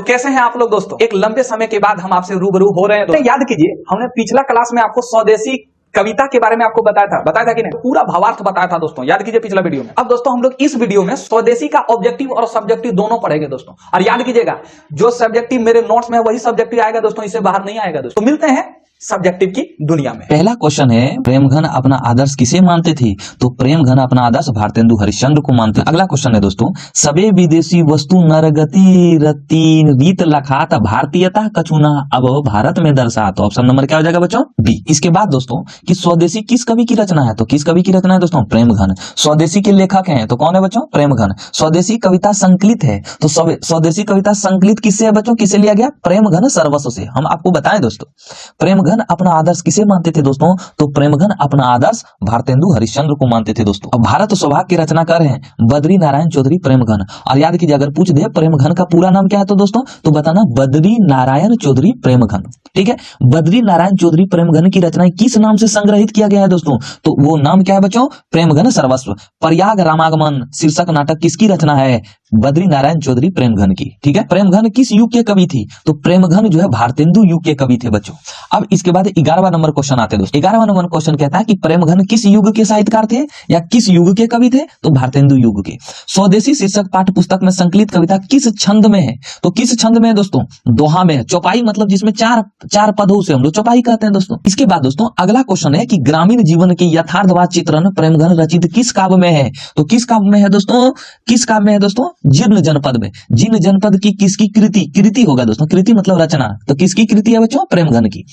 तो कैसे हैं आप लोग दोस्तों। एक लंबे समय के बाद हम आपसे रूबरू हो रहे हैं। तो याद कीजिए, हमने पिछला क्लास में आपको स्वदेशी कविता के बारे में आपको बताया था कि नहीं, पूरा भावार्थ बताया था दोस्तों। याद कीजिए पिछला वीडियो में। अब दोस्तों हम लोग इस वीडियो में स्वदेशी का ऑब्जेक्टिव और सब्जेक्टिव दोनों पढ़ेंगे दोस्तों। और याद कीजिएगा, जो सब्जेक्टिव मेरे नोट्स में वही सब्जेक्टिव आएगा दोस्तों, इससे बाहर नहीं आएगा दोस्तों। मिलते हैं सब्जेक्टिव की दुनिया में। पहला क्वेश्चन है, प्रेमघन अपना आदर्श किसे मानते थे? तो प्रेमघन अपना आदर्श भारतेंदु हरिश्चंद्र को मानते। अगला क्वेश्चन है दोस्तों, सबे विदेशी वस्तु नरगति रतीन रीत लखात भारतीयता कछुना अब भारत में दर्शा। तो ऑप्शन नंबर क्या हो जाएगा बच्चों? बी। इसके बाद दोस्तों कि स्वदेशी किस कवि की रचना है? तो किस कवि की रचना है दोस्तों? प्रेमघन। स्वदेशी के लेखक हैं तो कौन है बच्चों? प्रेमघन। स्वदेशी कविता संकलित है तो स्वदेशी कविता संकलित किससे है बच्चों? किसे लिया गया? प्रेमघन सर्वस्व से। हम आपको बताएं दोस्तों, प्रेमघन अपना आदर्श किसे मानते थे दोस्तों? तो प्रेमघन अपना आदर्श भारतेंदु हरिश्चंद्र को मानते थे दोस्तों। अब भारत सौभाग्य के रचनाकार हैं बद्री नारायण चौधरी प्रेमघन। और याद कीजिए, अगर पूछ दे प्रेमघन का पूरा नाम क्या है तो दोस्तों तो बताना बद्री नारायण चौधरी प्रेमघन। ठीक है, बद्री नारायण चौधरी प्रेमघन की रचनाएं किस नाम से संग्रहित किया गया है दोस्तों? तो वो नाम क्या है बच्चों? प्रेमघन सर्वस्व। प्रयाग रामागमन शीर्षक नाटक किसकी रचना है? बद्री नारायण चौधरी प्रेमघन की। ठीक है, प्रेमघन किस युग के कवि थी? तो प्रेमघन जो है भारतेंदु युग के कवि थे बच्चों। अब इसके बाद 11वां नंबर क्वेश्चन आते हैं दोस्तों। 11वां नंबर क्वेश्चन कहता है कि प्रेमघन किस युग के साहित्यकार थे या किस युग के कवि थे? तो भारतेंदु युग के। स्वदेशी शीर्षक पाठ्य पुस्तक में संकलित कविता किस छंद में है? तो किस छंद में है दोस्तों? दोहा में है। चौपाई मतलब जिसमें चार पदों से हम लोग चौपाई कहते हैं दोस्तों। इसके बाद दोस्तों अगला क्वेश्चन है कि ग्रामीण जीवन के यथार्थवाद चित्रण प्रेमघन रचित किस काव्य में है? तो किस काव्य में है दोस्तों? किस काव्य में है दोस्तों? जीर्ण जनपद में। जीर्ण जनपद की किसकी कृति होगा दोस्तों? कृति मतलब रचना। तो किसकी कृति है बच्चों? प्रेमघन की।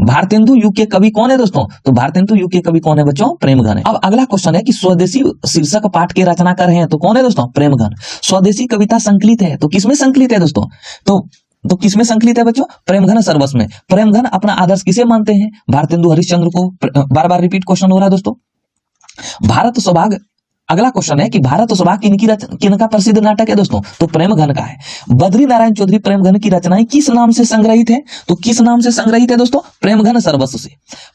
भारतेंदु युग के कवि कौन है दोस्तों? तो भारतेंदु युग के कवि कौन है बच्चों? प्रेमघन है। अब अगला क्वेश्चन है कि स्वदेशी शीर्षक पाठ के रचनाकार हैं तो कौन है दोस्तों? प्रेमघन। स्वदेशी कविता संकलित है तो किसमें संकलित है दोस्तों? तो किसमें संकलित है बच्चों? प्रेमघन सर्वस्व में। प्रेमघन अपना आदर्श किसे मानते हैं? भारतेंदु हरिश्चंद्र को। बार बार रिपीट क्वेश्चन हो रहा है दोस्तों। भारत सौभाग्य। अगला क्वेश्चन है कि भारत सौभाग्य किनका प्रसिद्ध नाटक है दोस्तों? तो प्रेमघन का है। बद्री नारायण चौधरी प्रेमघन की रचनाएं किस नाम से संग्रहित है? तो किस नाम से संग्रहित है दोस्तों? प्रेमघन सर्वस्व से।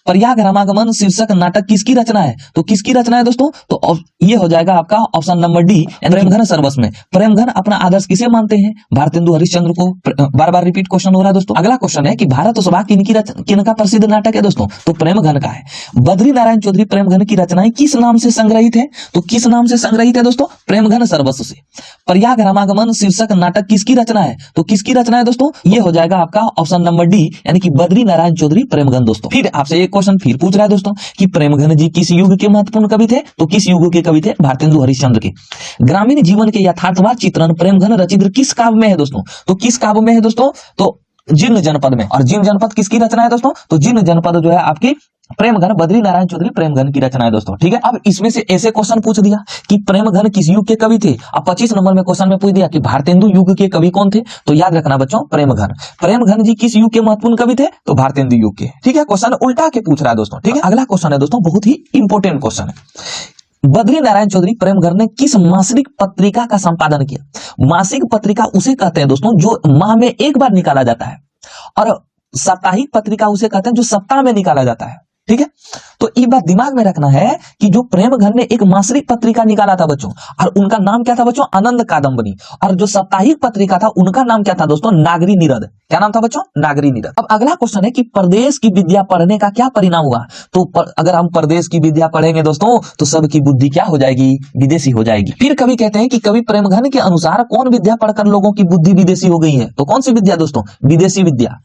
प्रयाग रामागमन शीर्षक नाटक किसकी रचना है? तो किसकी रचना है दोस्तों? तो ये हो जाएगा आपका ऑप्शन नंबर डी, प्रेमघन सर्वस्व में। प्रेमघन अपना आदर्श किसे मानते हैं? भारतेंदु हरिश्चंद्र को। बार बार रिपीट क्वेश्चन हो रहा है दोस्तों। अगला क्वेश्चन है कि भारत सौभाग्य किनका प्रसिद्ध नाटक है दोस्तों? तो प्रेमघन का है। बद्री नारायण चौधरी प्रेमघन की रचनाएं किस नाम से संग्रहित है? तो किस नाम से संग्रहित है दोस्तों? प्रेमघन सर्वस्व से। प्रयाग रामागमन शीर्षक नाटक किसकी रचना है? तो किसकी रचना है दोस्तों? ये हो जाएगा आपका ऑप्शन नंबर डी, यानी कि बद्री नारायण चौधरी प्रेमघन दोस्तों। फिर आपसे एक क्वेश्चन फिर पूछ रहा है दोस्तों कि प्रेमघन जी किस युग के महत्वपूर्ण कवि थे? तो किस युग के कवि थे? भारतेंदु हरिश्चंद्र के। ग्रामीण जीवन के यथार्थवाद चित्रण प्रेमघन रचित किस काव्य में है दोस्तों? तो किस काव्य में है दोस्तों? तो जीर्ण जनपद में। और जीर्ण जनपद किसकी रचना है दोस्तों? तो जीर्ण जनपद जो है आपकी प्रेमघन बद्री नारायण चौधरी प्रेमघन की रचना है दोस्तों। ठीक है, अब इसमें से ऐसे क्वेश्चन पूछ दिया कि प्रेमघन किस युग के कवि थे। अब 25 नंबर में क्वेश्चन में पूछ दिया कि भारतेंदु युग के कवि कौन थे? तो याद रखना बच्चों, प्रेमघन। प्रेमघन जी किस युग के महत्वपूर्ण कवि थे? तो भारतेंदु युग के। ठीक है, क्वेश्चन उल्टा के पूछ रहा है दोस्तों। ठीक है, अगला क्वेश्चन है दोस्तों, बहुत ही इंपॉर्टेंट क्वेश्चन है। बद्री नारायण चौधरी प्रेमघन ने किस मासिक पत्रिका का संपादन किया? मासिक पत्रिका उसे कहते हैं दोस्तों जो माह में एक बार निकाला जाता है, और साप्ताहिक पत्रिका उसे कहते हैं जो सप्ताह में निकाला जाता है। ठीक है, तो ये बात दिमाग में रखना है कि जो प्रेमघन ने एक मासिक पत्रिका निकाला था बच्चों, और उनका नाम क्या था बच्चों? आनंद कादंबनी। और जो साप्ताहिक पत्रिका था उनका नाम क्या था दोस्तों? नागरी नीरद। क्या नाम था बच्चों? नागरी नीरद। अब अगला क्वेश्चन है कि प्रदेश की विद्या पढ़ने का क्या परिणाम हुआ? तो अगर हम प्रदेश की विद्या पढ़ेंगे दोस्तों तो सबकी बुद्धि क्या हो जाएगी? विदेशी हो जाएगी। फिर कवि कहते हैं कि कवि प्रेमघन के अनुसार कौन विद्या पढ़कर लोगों की बुद्धि विदेशी हो गई है? तो कौन सी विद्या दोस्तों? विदेशी विद्या।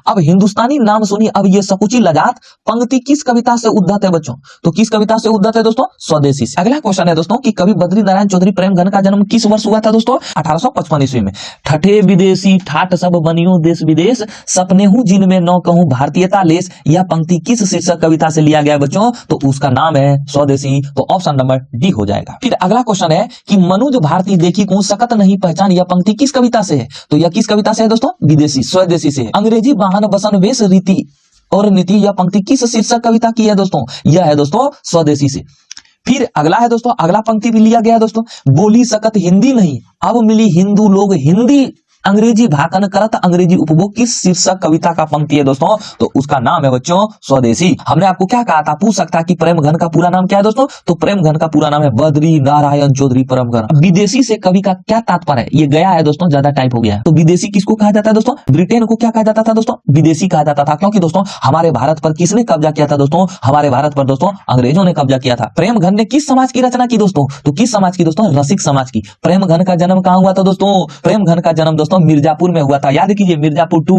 अब हिंदुस्तानी नाम सुनी अब ये सकुची लजात पंक्ति किस कविता से उद्धत है बच्चों? तो किस कविता से उद्धत है दोस्तों? स्वदेशी से। अगला क्वेश्चन है दोस्तों कि कवि बद्री नारायण चौधरी प्रेमघन का जन्म किस वर्ष हुआ था दोस्तों? 1855 ईस्वी में। ठठे विदेशी ठाट सब बनियो देश विदेश सपने हूं जिनमें नौ कहूं भारतीयता लेस। यह पंक्ति किस शीर्षक कविता से लिया गया बच्चों? तो उसका नाम है स्वदेशी। तो ऑप्शन नंबर डी हो जाएगा। फिर अगला क्वेश्चन है कि मनुज भारती देखी को सकत नहीं पहचान, यह पंक्ति किस कविता से है? तो यह किस कविता से है दोस्तों? विदेशी, स्वदेशी से। अंग्रेजी वाहन बसन वेश रीति और नीति, यह पंक्ति किस शीर्षक कविता की है दोस्तों? यह है दोस्तों स्वदेशी से। फिर अगला है दोस्तों, अगला पंक्ति भी लिया गया है दोस्तों, बोली सकत हिंदी नहीं अब मिली हिंदू लोग हिंदी अंग्रेजी भाषण करत अंग्रेजी उपभोग किस शीर्षक कविता का पंक्ति है दोस्तों? तो उसका नाम है बच्चों स्वदेशी। हमने आपको क्या कहा था, पूछ सकता है कि प्रेमघन का पूरा नाम क्या है दोस्तों? तो प्रेमघन का पूरा नाम है बद्री नारायण चौधरी प्रेमघन। विदेशी से कवि का क्या तात्पर्य है? ये गया है दोस्तों, ज्यादा टाइप हो गया है। तो विदेशी किसको कहा जाता है दोस्तों? ब्रिटेन को क्या कहा जाता था दोस्तों? विदेशी कहा जाता था। क्योंकि दोस्तों हमारे भारत पर किसने कब्जा किया था दोस्तों? हमारे भारत पर दोस्तों अंग्रेजों ने कब्जा किया था। प्रेमघन ने किस समाज की रचना की दोस्तों? तो किस समाज की दोस्तों? रसिक समाज की। प्रेमघन का जन्म कहां हुआ था दोस्तों? प्रेमघन का जन्म दोस्तों मिर्जापुर में हुआ था। याद कीजिए मिर्जापुर 2,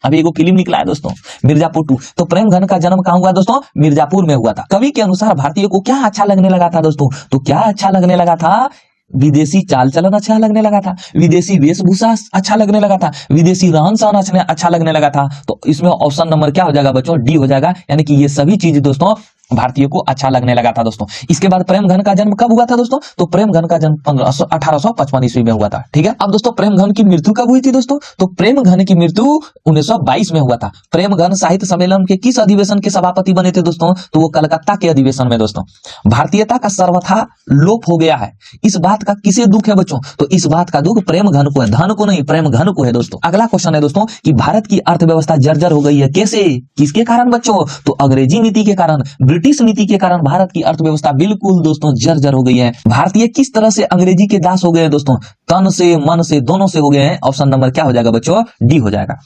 अभी एगो फिल्म निकला है दोस्तों मिर्जापुर 2। तो प्रेमघन का जन्म कहां हुआ दोस्तों? मिर्जापुर में हुआ था। कवि के अनुसार भारतीय को क्या अच्छा लगने लगा था दोस्तों? तो क्या अच्छा लगने लगा था? विदेशी चाल चलन अच्छा लगने लगा था, विदेशी वेशभूषा अच्छा लगने लगा था, विदेशी रहन सहन अच्छा लगने लगा था। तो इसमें ऑप्शन नंबर क्या हो जाएगा बच्चों? डी हो जाएगा। यानी कि ये सभी चीज दोस्तों भारतीय को अच्छा लगने लगा था दोस्तों। इसके बाद प्रेमघन का जन्म कब हुआ था दोस्तों? तो प्रेमघन का जन्म 1855 ईस्वी में हुआ था। ठीक है। अब दोस्तों प्रेमघन की मृत्यु कब हुई थी दोस्तों? तो प्रेमघन की मृत्यु 1922 में हुआ था। प्रेमघन साहित्य सम्मेलन के किस अधिवेशन के सभापति बने थे दोस्तों? तो वो कलकत्ता के अधिवेशन में दोस्तों। भारतीयता का सर्वथा लोप हो गया है, इस बात का किसे दुख है बच्चों? तो इस बात का दुख प्रेमघन को है, धन को नहीं, प्रेमघन को है दोस्तों। अगला क्वेश्चन है दोस्तों कि भारत की अर्थव्यवस्था जर्जर हो गई है, कैसे, किसके कारण बच्चों? तो अंग्रेजी नीति के कारण, ब्रिटिश नीति के कारण भारत की अर्थव्यवस्था बिल्कुल दोस्तों जर्जर हो गई है। भारतीय किस तरह से अंग्रेजी के दास हो गए हैं दोस्तों? तन से, मन से, दोनों से हो गए हैं। ऑप्शन नंबर क्या हो जाएगा बच्चों? डी हो जाएगा।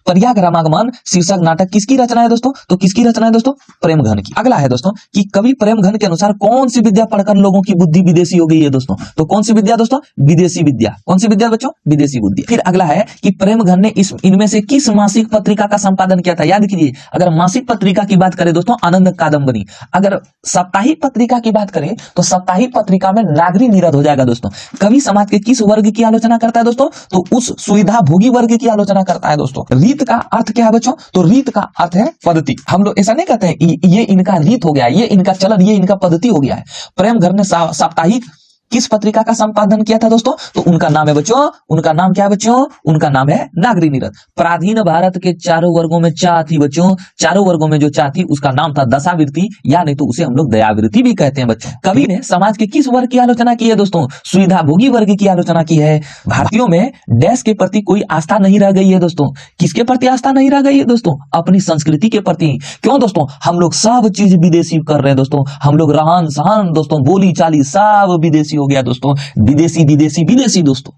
प्रयाग रामागमन शीर्षक नाटक किसकी रचना है दोस्तों? तो किसकी रचना है दोस्तों? प्रेमघन की। अगला है दोस्तों कि कवि प्रेमघन के अनुसार कौन सी विद्या पढ़कर लोगों की बुद्धि विदेशी हो गई है दोस्तों? तो कौन सी विद्या दोस्तों? विदेशी विद्या। कौन सी विद्या बच्चों? विदेशी बुद्धि। फिर अगला है कि प्रेमघन ने इनमें से किस मासिक पत्रिका का संपादन किया था? याद कीजिए, अगर मासिक पत्रिका की बात करें दोस्तों आनंद कादम्बरी, अगर साप्ताहिक पत्रिका की बात करें तो साप्ताहिक पत्रिका में नागरी नीरद हो जाएगा दोस्तों। कवि समाज के किस वर्ग की आलोचना करता है दोस्तों? तो उस सुविधा भोगी वर्ग की आलोचना करता है दोस्तों। रीत का अर्थ क्या है बच्चों? तो रीत का अर्थ है पद्धति। हम लोग ऐसा नहीं कहते हैं ये इनका रीत हो गया, ये इनका चलन, ये इनका पद्धति हो गया है। प्रेमघन ने साप्ताहिक किस पत्रिका का संपादन किया था दोस्तों? तो उनका नाम है बच्चों, उनका नाम क्या है बच्चों? उनका नाम है नागरी नीरद। प्राचीन भारत के चारों वर्गों में चाह थी बच्चों, चारों वर्गों में जो चाह थी उसका नाम था दशावृत्ति, या नहीं तो उसे हम लोग दयावृत्ति भी कहते हैं बच्चों। कवि ने समाज के किस वर्ग की आलोचना की है दोस्तों? सुविधा भोगी वर्ग की आलोचना की है। भारतीयों में डैश के प्रति कोई आस्था नहीं रह गई है दोस्तों। किसके प्रति आस्था नहीं रह गई है दोस्तों? अपनी संस्कृति के प्रति। क्यों दोस्तों? हम लोग सब चीज विदेशी कर रहे हैं दोस्तों। हम लोग रहन सहन दोस्तों, बोली चाली सब विदेशी हो गया दोस्तों। विदेशी विदेशी विदेशी दोस्तों।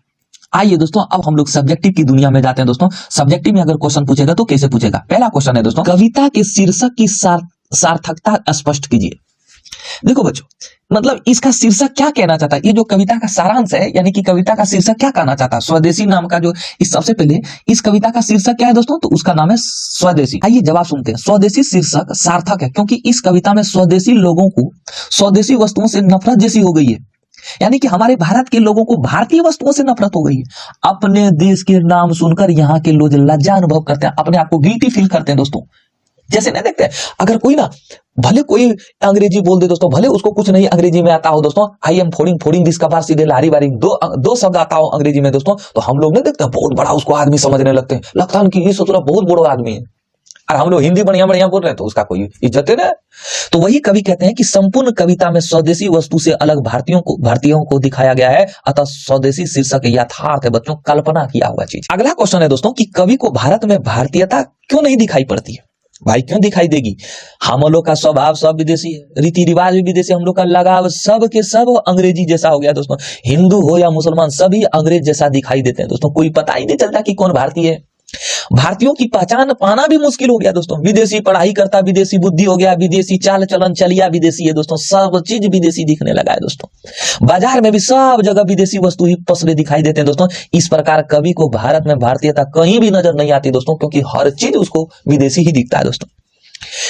आइए दोस्तों अब हम लोग सब्जेक्टिव की दुनिया में जाते हैं दोस्तों। सब्जेक्टिव में अगर क्वेश्चन पूछेगा तो कैसे पूछेगा? पहला क्वेश्चन है दोस्तों, कविता के शीर्षक की सार्थकता स्पष्ट कीजिए। देखो बच्चों, मतलब इसका शीर्षक क्या कहना चाहता है? ये जो कविता का सारांश है, यानी कि कविता का शीर्षक क्या कहना चाहता है? स्वदेशी नाम का जो इस सबसे पहले इस कविता का शीर्षक क्या है दोस्तों? तो उसका नाम है स्वदेशी। आइए जवाब सुनते हैं। स्वदेशी शीर्षक सार्थक है क्योंकि इस कविता में स्वदेशी लोगों को स्वदेशी वस्तुओं से नफरत जैसी हो गई है। यानी कि हमारे भारत के लोगों को भारतीय वस्तुओं से नफरत हो गई है। अपने देश के नाम सुनकर यहाँ के लोग लज्जा अनुभव करते हैं, अपने आप को गिल्टी फील करते हैं दोस्तों। जैसे नहीं देखते, अगर कोई ना भले कोई अंग्रेजी बोल दे दोस्तों, भले उसको कुछ नहीं अंग्रेजी में आता हो दोस्तों, आई एम फोड़िंग दिस कबार सीधे लारी बारी, दो शब्द आता हो अंग्रेजी में दोस्तों, तो हम लोग नहीं देखते बहुत बड़ा उसको आदमी समझने लगते हैं, लगता है कि ये सोच रहा बहुत बड़ा आदमी है। और हम लोग हिंदी बढ़िया बढ़िया बोल रहे हैं तो उसका कोई इज्जत है ना। तो वही कवि कहते हैं कि संपूर्ण कविता में स्वदेशी वस्तु से अलग भारतीयों को दिखाया गया है, अतः स्वदेशी शीर्षक यथार्थ है बच्चों, कल्पना किया हुआ चीज। अगला क्वेश्चन है दोस्तों कि कवि को भारत में भारतीयता क्यों नहीं दिखाई पड़ती है? भाई क्यों दिखाई देगी? हम लोग का स्वभाव सब विदेशी है, रीति रिवाज भी विदेशी, हम लोग का लगाव सब के सब अंग्रेजी जैसा हो गया दोस्तों। हिंदू हो या मुसलमान सभी अंग्रेज जैसा दिखाई देते हैं दोस्तों। कोई पता ही नहीं चलता कि कौन भारतीय है। भारतीयों की पहचान पाना भी मुश्किल हो गया दोस्तों। विदेशी पढ़ाई करता विदेशी बुद्धि हो गया, विदेशी चाल चलन चलिया विदेशी है दोस्तों, सब चीज विदेशी दिखने लगा है दोस्तों। बाजार में भी सब जगह विदेशी वस्तु ही पसरे दिखाई देते हैं दोस्तों। इस प्रकार कवि को भारत में भारतीयता कहीं भी नजर नहीं आती दोस्तों, क्योंकि हर चीज उसको विदेशी ही दिखता है दोस्तों।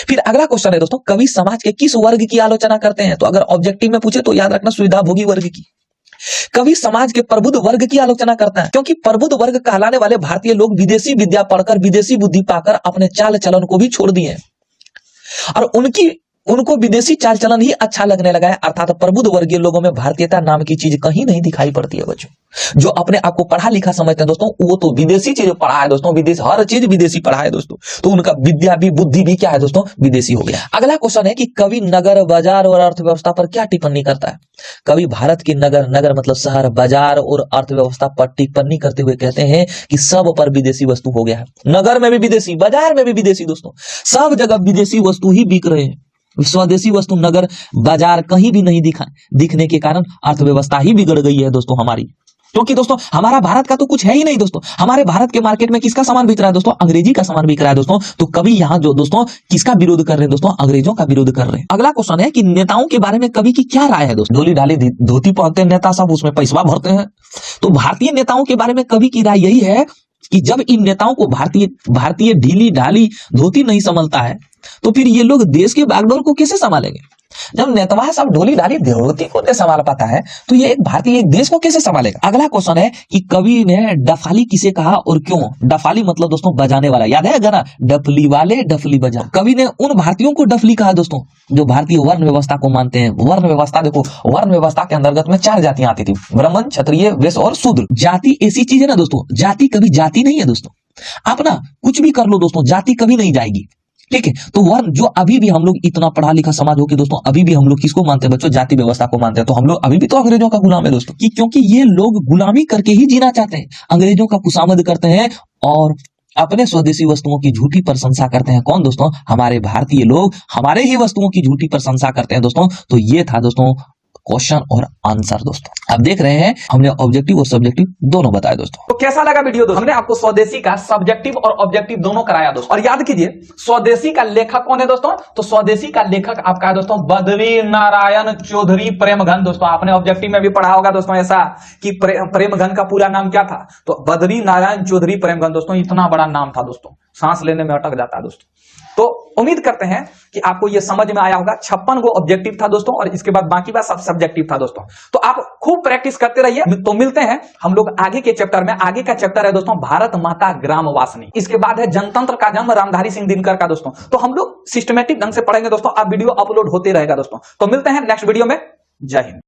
फिर अगला क्वेश्चन है दोस्तों, कवि समाज के किस वर्ग की आलोचना करते हैं? तो अगर ऑब्जेक्टिव में पूछे तो याद रखना सुविधा भोगी वर्ग की। कवि समाज के प्रबुद्ध वर्ग की आलोचना करता है क्योंकि प्रबुद्ध वर्ग कहलाने वाले भारतीय लोग विदेशी विद्या पढ़कर विदेशी बुद्धि पाकर अपने चाल चलन को भी छोड़ दिए और उनको विदेशी चाल चलन ही अच्छा लगने लगा है, अर्थात प्रबुद्ध वर्गीय लोगों में भारतीयता नाम की चीज कहीं नहीं दिखाई पड़ती है बच्चों। जो अपने आप को पढ़ा लिखा समझते हैं दोस्तों, वो तो विदेशी चीज पढ़ा है दोस्तों, विदेश हर चीज विदेशी पढ़ा है दोस्तों, तो उनका विद्या भी बुद्धि भी क्या है दोस्तों, विदेशी हो गया। अगला क्वेश्चन है कि कवि नगर बाजार और अर्थव्यवस्था पर क्या टिप्पणी करता है। कवि भारत की नगर मतलब शहर, बाजार और अर्थव्यवस्था पर टिप्पणी करते हुए कहते हैं कि सब पर विदेशी वस्तु हो गया है। नगर में भी विदेशी, बाजार में भी विदेशी दोस्तों, सब जगह विदेशी वस्तु ही बिक रहे हैं। स्वदेशी वस्तु नगर बाजार कहीं भी नहीं दिखने के कारण अर्थव्यवस्था ही बिगड़ गई है दोस्तों हमारी। क्योंकि दोस्तों हमारा भारत का तो कुछ है ही नहीं दोस्तों। हमारे भारत के मार्केट में किसका सामान बिक रहा है दोस्तों, अंग्रेजी का सामान बिक रहा है दोस्तों। तो कवि यहाँ जो दोस्तों किसका विरोध कर रहे हैं दोस्तों, अंग्रेजों का विरोध कर रहे हैं। अगला क्वेश्चन है कि नेताओं के बारे में कवि की क्या राय है दोस्तों। ढोली ढाली धोती पहनते हैं नेता सब, उसमें पैसा भरते हैं। तो भारतीय नेताओं के बारे में कवि की राय यही है कि जब इन नेताओं को भारतीय ढीली ढाली धोती नहीं संभलता है, तो फिर ये लोग देश के बागडोर को कैसे संभालेंगे। जब नेतवा सब ढोली ढाली धोती को नहीं संभाल पाता है, तो ये एक भारतीय एक देश को कैसे संभालेगा। अगला क्वेश्चन है कि कवि ने डफाली किसे कहा और क्यों। डफाली मतलब दोस्तों बजाने वाला, याद है गाना, डफली वाले डफली बजा। कवि ने उन भारतीयों को डफली कहा दोस्तों जो भारतीय वर्ण व्यवस्था को मानते हैं। वर्ण व्यवस्था देखो, वर्ण व्यवस्था के अंतर्गत में 4 जातियां आती थी, ब्राह्मण, क्षत्रिय, वैश्य और शूद्र। जाति ऐसी चीज है ना दोस्तों, जाति कभी जाति नहीं है दोस्तों। आप ना कुछ भी कर लो दोस्तों, जाति कभी नहीं जाएगी, ठीक है। तो वर्ण जो अभी भी हम लोग इतना पढ़ा लिखा समाज हो के दोस्तों, अभी भी हम लोग किसको मानते हैं बच्चों, जाति व्यवस्था को मानते हैं। तो हम लोग अभी भी तो अंग्रेजों का गुलाम है दोस्तों, क्योंकि ये लोग गुलामी करके ही जीना चाहते हैं, अंग्रेजों का खुशामद करते हैं और अपने स्वदेशी वस्तुओं की झूठी प्रशंसा करते हैं। कौन दोस्तों, हमारे भारतीय लोग हमारे ही वस्तुओं की झूठी प्रशंसा करते हैं दोस्तों। तो ये था दोस्तों क्वेश्चन और आंसर दोस्तों। आप देख रहे हैं हमने ऑब्जेक्टिव और सब्जेक्टिव दोनों बताए दोस्तों। तो कैसा लगा वीडियो दोस्तों, हमने आपको स्वदेशी का सब्जेक्टिव और ऑब्जेक्टिव दोनों कराया दोस्तों। और याद कीजिए स्वदेशी का लेखक कौन है दोस्तों, तो स्वदेशी का लेखक आपका है दोस्तों बद्री नारायण चौधरी प्रेमघन। दोस्तों आपने ऑब्जेक्टिव में भी पढ़ा होगा दोस्तों ऐसा कि प्रेमघन का पूरा नाम क्या था, तो बद्री नारायण चौधरी प्रेमघन। दोस्तों इतना बड़ा नाम था दोस्तों, सांस लेने में अटक जाता है दोस्तों। तो उम्मीद करते हैं कि आपको यह समझ में आया होगा। 56 गो ऑब्जेक्टिव था दोस्तों, और इसके बाद बाकी बात सब सब्जेक्टिव था दोस्तों। तो आप खूब प्रैक्टिस करते रहिए। तो मिलते हैं हम लोग आगे के चैप्टर में। आगे का चैप्टर है दोस्तों भारत माता ग्राम वासनी। इसके बाद है जनतंत्र का जन्म रामधारी सिंह दिनकर का दोस्तों। तो हम लोग सिस्टमेटिक ढंग से पढ़ेंगे दोस्तों। आप वीडियो अपलोड होते रहेगा दोस्तों। तो मिलते हैं नेक्स्ट वीडियो में। जय हिंद।